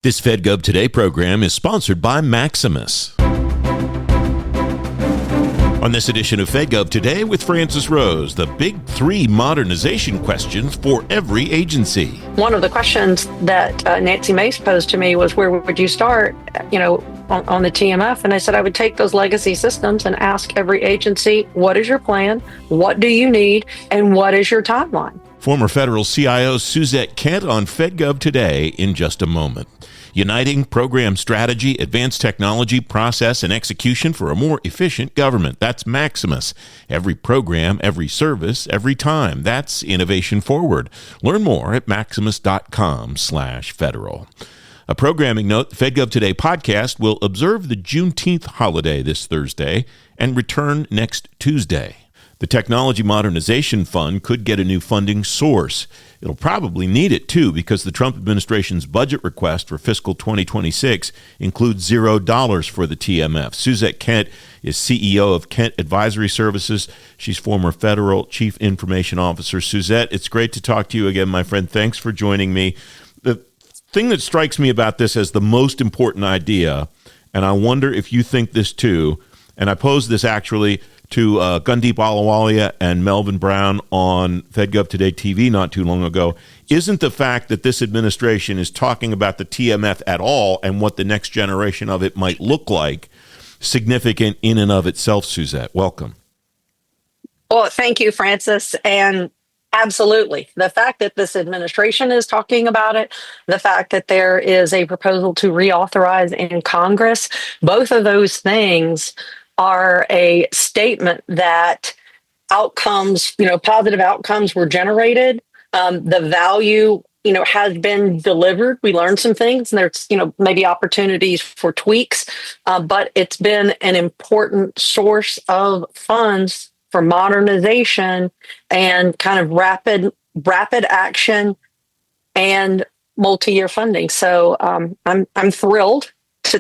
This FedGov Today program is sponsored by Maximus. On this edition of FedGov Today with Francis Rose, the big three modernization questions for every agency. One of the questions that Nancy Mace posed to me was, where would you start, on the TMF? And I said I would take those legacy systems and ask every agency, what is your plan? What do you need? And what is your timeline? Former federal CIO Suzette Kent on FedGov Today in just a moment. Uniting program strategy, advanced technology, process, and execution for a more efficient government. That's Maximus. Every program, every service, every time. That's innovation forward. Learn more at maximus.com/federal. A programming note, the FedGov Today podcast will observe the Juneteenth holiday this Thursday and return next Tuesday. The Technology Modernization Fund could get a new funding source. It'll probably need it, too, because the Trump administration's budget request for fiscal 2026 includes $0 for the TMF. Suzette Kent is CEO of Kent Advisory Services. She's former federal chief information officer. Suzette, it's great to talk to you again, my friend. Thanks for joining me. The thing that strikes me about this as the most important idea, and I wonder if you think this, too, and I posed this actually to Gundeep Ahluwalia and Melvin Brown on FedGov Today TV not too long ago, isn't the fact that this administration is talking about the TMF at all and what the next generation of it might look like significant in and of itself, Suzette? Welcome. Well, thank you, Francis. And absolutely, the fact that this administration is talking about it, the fact that there is a proposal to reauthorize in Congress, both of those things are a statement that outcomes, positive outcomes were generated. The value, has been delivered. We learned some things, and there's, maybe opportunities for tweaks, but it's been an important source of funds for modernization and kind of rapid action and multi-year funding. So I'm thrilled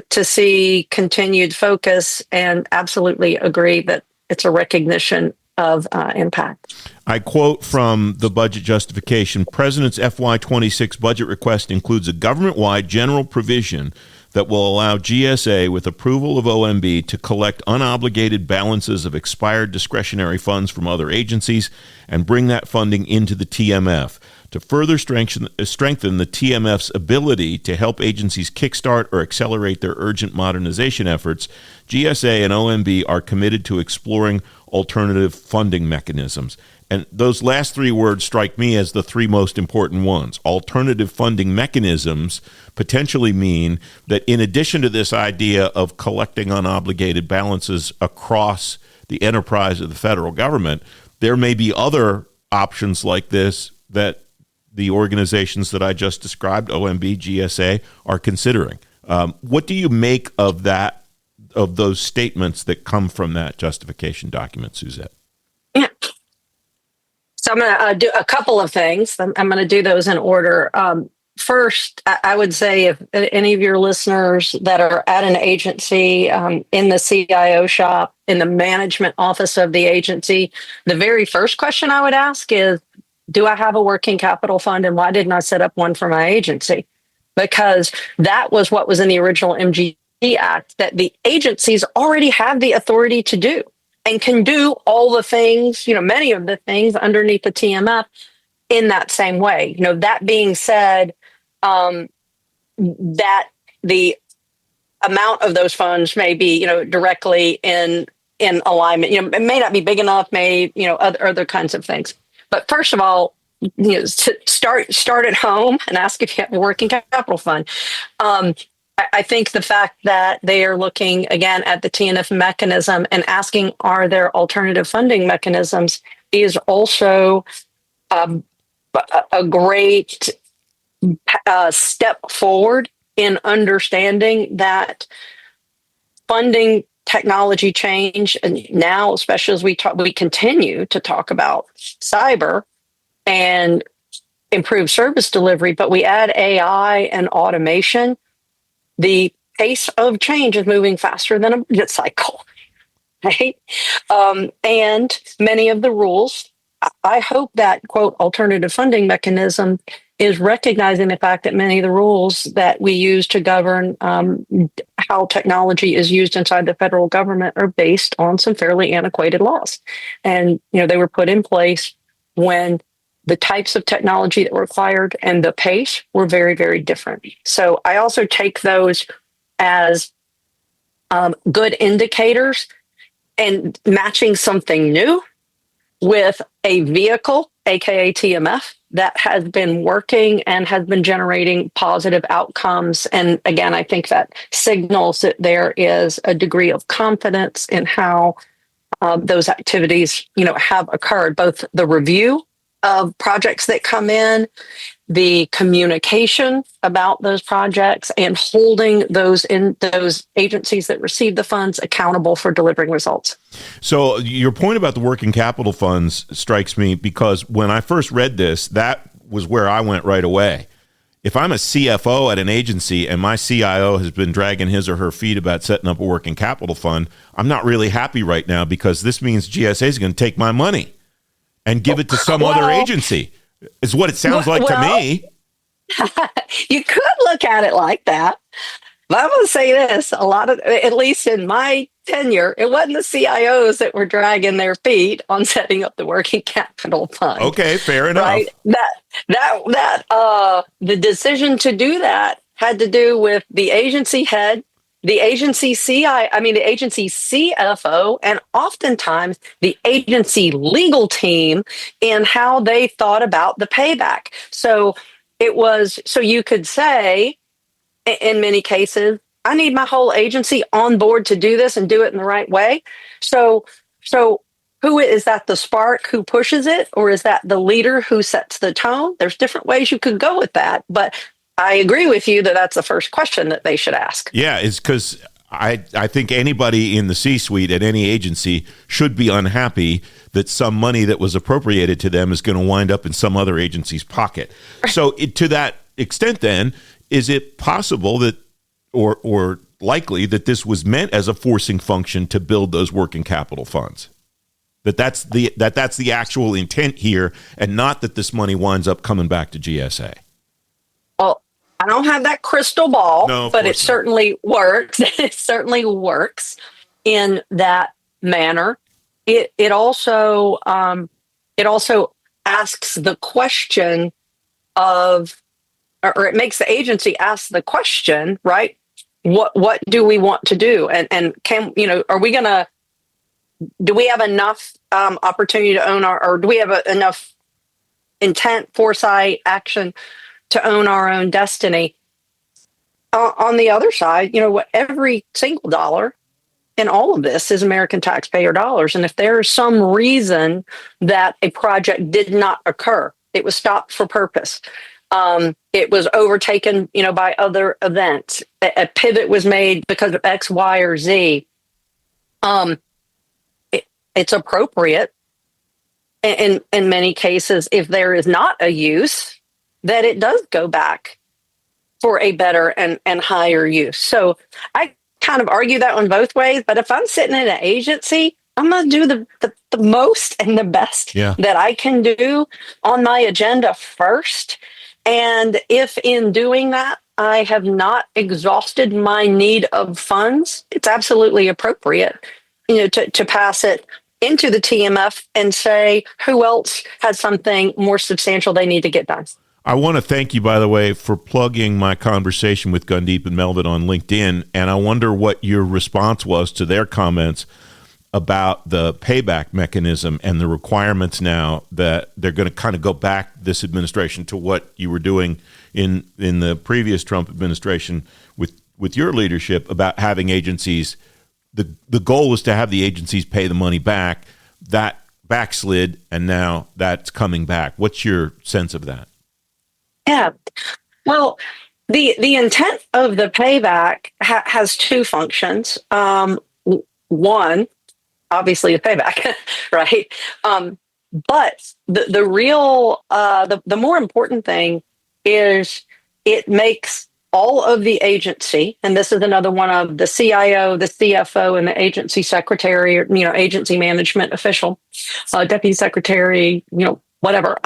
to see continued focus, and absolutely agree that it's a recognition of impact. I quote from the budget justification: President's FY26 budget request includes a government-wide general provision that will allow GSA, with approval of OMB, to collect unobligated balances of expired discretionary funds from other agencies and bring that funding into the TMF. To further strengthen the TMF's ability to help agencies kickstart or accelerate their urgent modernization efforts, GSA and OMB are committed to exploring alternative funding mechanisms. And those last three words strike me as the three most important ones. Alternative funding mechanisms potentially mean that in addition to this idea of collecting unobligated balances across the enterprise of the federal government, there may be other options like this that the organizations that I just described, OMB, GSA, are considering. What do you make of that, of those statements that come from that justification document, Suzette? Yeah. So I'm going to do a couple of things. I'm going to do those in order. First, I would say if any of your listeners that are at an agency, in the CIO shop, in the management office of the agency, the very first question I would ask is, do I have a working capital fund, and why didn't I set up one for my agency? Because that was what was in the original MGE Act, that the agencies already have the authority to do and can do all the things, many of the things underneath the TMF in that same way. That being said, that the amount of those funds may be, directly in alignment. It may not be big enough, other kinds of things. But first of all, start at home and ask if you have a working capital fund. I think the fact that they are looking again at the TNF mechanism and asking, are there alternative funding mechanisms, is also a great step forward in understanding that funding technology change, and now, especially as we continue to talk about cyber and improve service delivery, but we add AI and automation, the pace of change is moving faster than a budget cycle, right? And many of the rules, I hope that, quote, alternative funding mechanism is recognizing the fact that many of the rules that we use to govern how technology is used inside the federal government are based on some fairly antiquated laws. And, they were put in place when the types of technology that were required and the pace were very, very different. So I also take those as good indicators, and matching something new with a vehicle, aka TMF, that has been working and has been generating positive outcomes. And again, I think that signals that there is a degree of confidence in how those activities, have occurred. Both the review of projects that come in, the communication about those projects, and holding those agencies that receive the funds accountable for delivering results. So your point about the working capital funds strikes me, because when I first read this, that was where I went right away. If I'm a CFO at an agency and my CIO has been dragging his or her feet about setting up a working capital fund, I'm not really happy right now, because this means GSA is going to take my money and give it to some other agency. Is what it sounds like to me. You could look at it like that. But I'm going to say this, at least in my tenure, it wasn't the CIOs that were dragging their feet on setting up the working capital fund. Okay, fair enough. Right? The decision to do that had to do with the agency head, the agency the agency CFO, and oftentimes the agency legal team in how they thought about the payback. So you could say, in many cases, I need my whole agency on board to do this and do it in the right way. So who is that, the spark who pushes it, or is that the leader who sets the tone? There's different ways you could go with that, but I agree with you that that's the first question that they should ask. Yeah, it's because I think anybody in the C-suite at any agency should be unhappy that some money that was appropriated to them is going to wind up in some other agency's pocket. So to that extent, then, is it possible that, or likely that this was meant as a forcing function to build those working capital funds? That's the actual intent here, and not that this money winds up coming back to GSA. Well, I don't have that crystal ball, but it certainly works. It certainly works in that manner. It also asks the question of, or it makes the agency ask the question, right? What do we want to do? And can, are we going to, do we have enough opportunity to own or do we have enough intent, foresight, action to own our own destiny? On the other side, every single dollar in all of this is American taxpayer dollars. And if there is some reason that a project did not occur, it was stopped for purpose, it was overtaken, by other events, a pivot was made because of X, Y, or Z, it's appropriate in many cases, if there is not a use, that it does go back for a better and higher use. So I kind of argue that one both ways, but if I'm sitting in an agency, I'm going to do the most and the best that I can do on my agenda first. And if in doing that, I have not exhausted my need of funds, it's absolutely appropriate, to pass it into the TMF and say, who else has something more substantial they need to get done? I want to thank you, by the way, for plugging my conversation with Gundeep and Melvin on LinkedIn. And I wonder what your response was to their comments about the payback mechanism and the requirements now that they're going to kind of go back, this administration, to what you were doing in the previous Trump administration with your leadership about having agencies. The goal was to have the agencies pay the money back. That backslid, and now that's coming back. What's your sense of that? Yeah. Well, the intent of the payback has two functions. One, obviously, the payback, right? But the real, the more important thing is it makes all of the agency, and this is another one of the CIO, the CFO, and the agency secretary, or, agency management official, deputy secretary, whatever.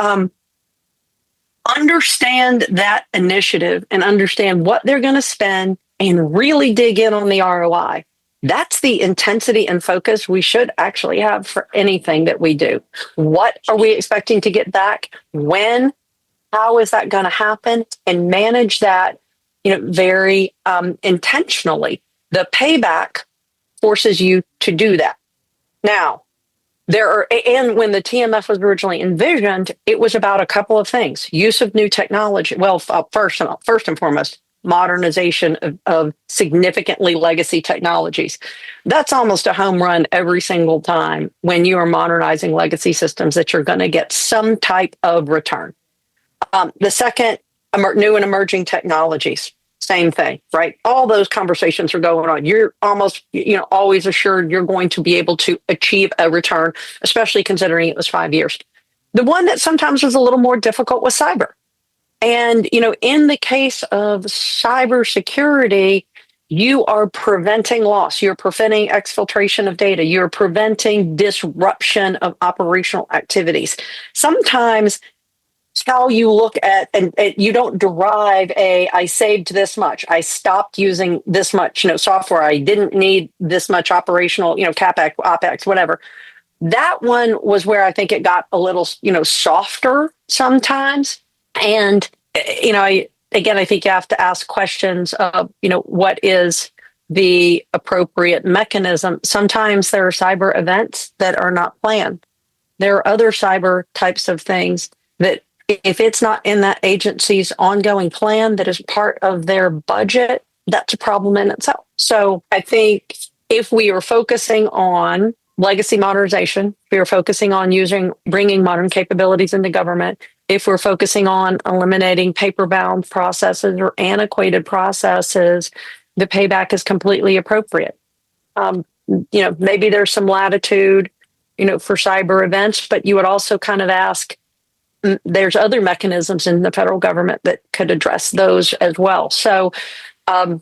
understand that initiative and understand what they're going to spend and really dig in on the ROI. That's the intensity and focus we should actually have for anything that we do. What are we expecting to get back? When? How is that going to happen? And manage that, very intentionally. The payback forces you to do that. Now, and when the TMF was originally envisioned, it was about a couple of things: use of new technology. Well, first and foremost, modernization of significantly legacy technologies. That's almost a home run every single time when you are modernizing legacy systems, that you're going to get some type of return. The second, new and emerging technologies. Same thing, right? All those conversations are going on. You're almost, always assured you're going to be able to achieve a return, especially considering it was 5 years. The one that sometimes was a little more difficult was cyber. And, in the case of cybersecurity, you are preventing loss. You're preventing exfiltration of data. You're preventing disruption of operational activities. Sometimes how you look at, and you don't derive I saved this much, I stopped using this much, software, I didn't need this much operational, CapEx, OpEx, whatever. That one was where I think it got a little, softer sometimes. And, I think you have to ask questions of, what is the appropriate mechanism? Sometimes there are cyber events that are not planned. There are other cyber types of things that, if it's not in that agency's ongoing plan, that is part of their budget, that's a problem in itself. So I think if we are focusing on legacy modernization, if we are focusing on bringing modern capabilities into government, if we're focusing on eliminating paper-bound processes or antiquated processes, the payback is completely appropriate. Maybe there's some latitude, for cyber events, but you would also kind of ask, there's other mechanisms in the federal government that could address those as well. So I'm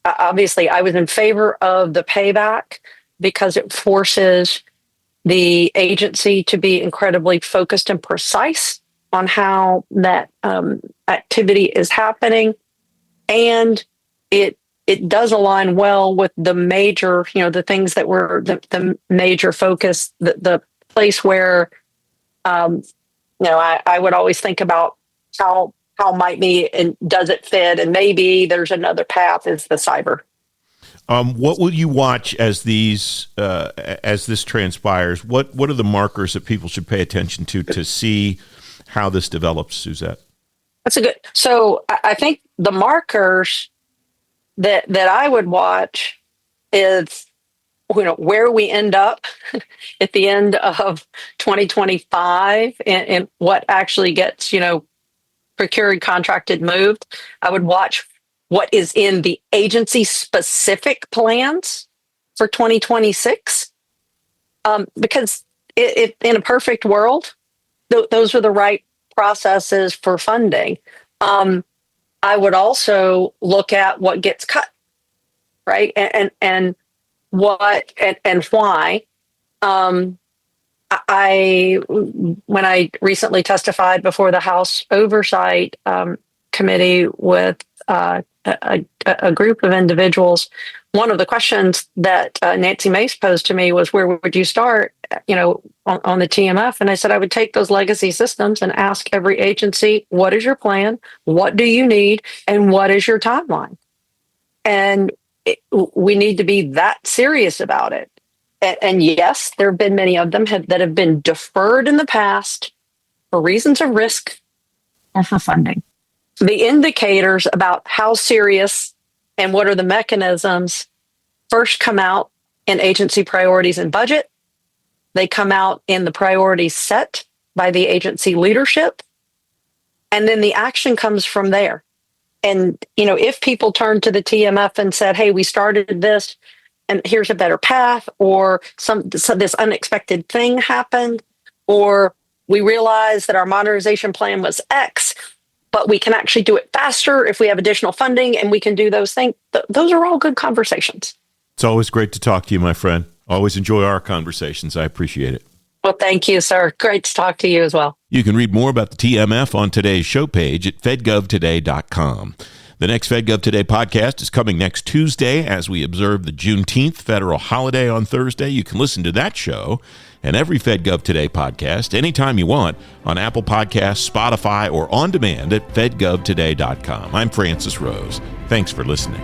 obviously, I was in favor of the payback because it forces the agency to be incredibly focused and precise on how that activity is happening. And it does align well with the major, the things that were the major focus, the place where I would always think about how might be, and does it fit, and maybe there's another path, is the cyber. What will you watch as this transpires? What are the markers that people should pay attention to see how this develops, Suzette? That's a good. So I think the markers that I would watch is, where we end up at the end of 2025 and what actually gets, procured, contracted, moved. I would watch what is in the agency specific plans for 2026. Because in a perfect world, those are the right processes for funding. I would also look at what gets cut, right? And what and why. When I recently testified before the House Oversight Committee with a group of individuals, one of the questions that Nancy Mace posed to me was, where would you start, on the TMF? And I said, I would take those legacy systems and ask every agency, what is your plan? What do you need? And what is your timeline? And we need to be that serious about it. And yes, there have been many of them that have been deferred in the past for reasons of risk or for funding. The indicators about how serious and what are the mechanisms first come out in agency priorities and budget. They come out in the priorities set by the agency leadership. And then the action comes from there. And, if people turn to the TMF and said, hey, we started this and here's a better path, or this unexpected thing happened, or we realized that our modernization plan was X, but we can actually do it faster if we have additional funding and we can do those things. Those are all good conversations. It's always great to talk to you, my friend. Always enjoy our conversations. I appreciate it. Well, thank you, sir. Great to talk to you as well. You can read more about the TMF on today's show page at fedgovtoday.com. The next FedGov Today podcast is coming next Tuesday as we observe the Juneteenth federal holiday on Thursday. You can listen to that show and every FedGov Today podcast anytime you want on Apple Podcasts, Spotify, or on demand at fedgovtoday.com. I'm Francis Rose. Thanks for listening.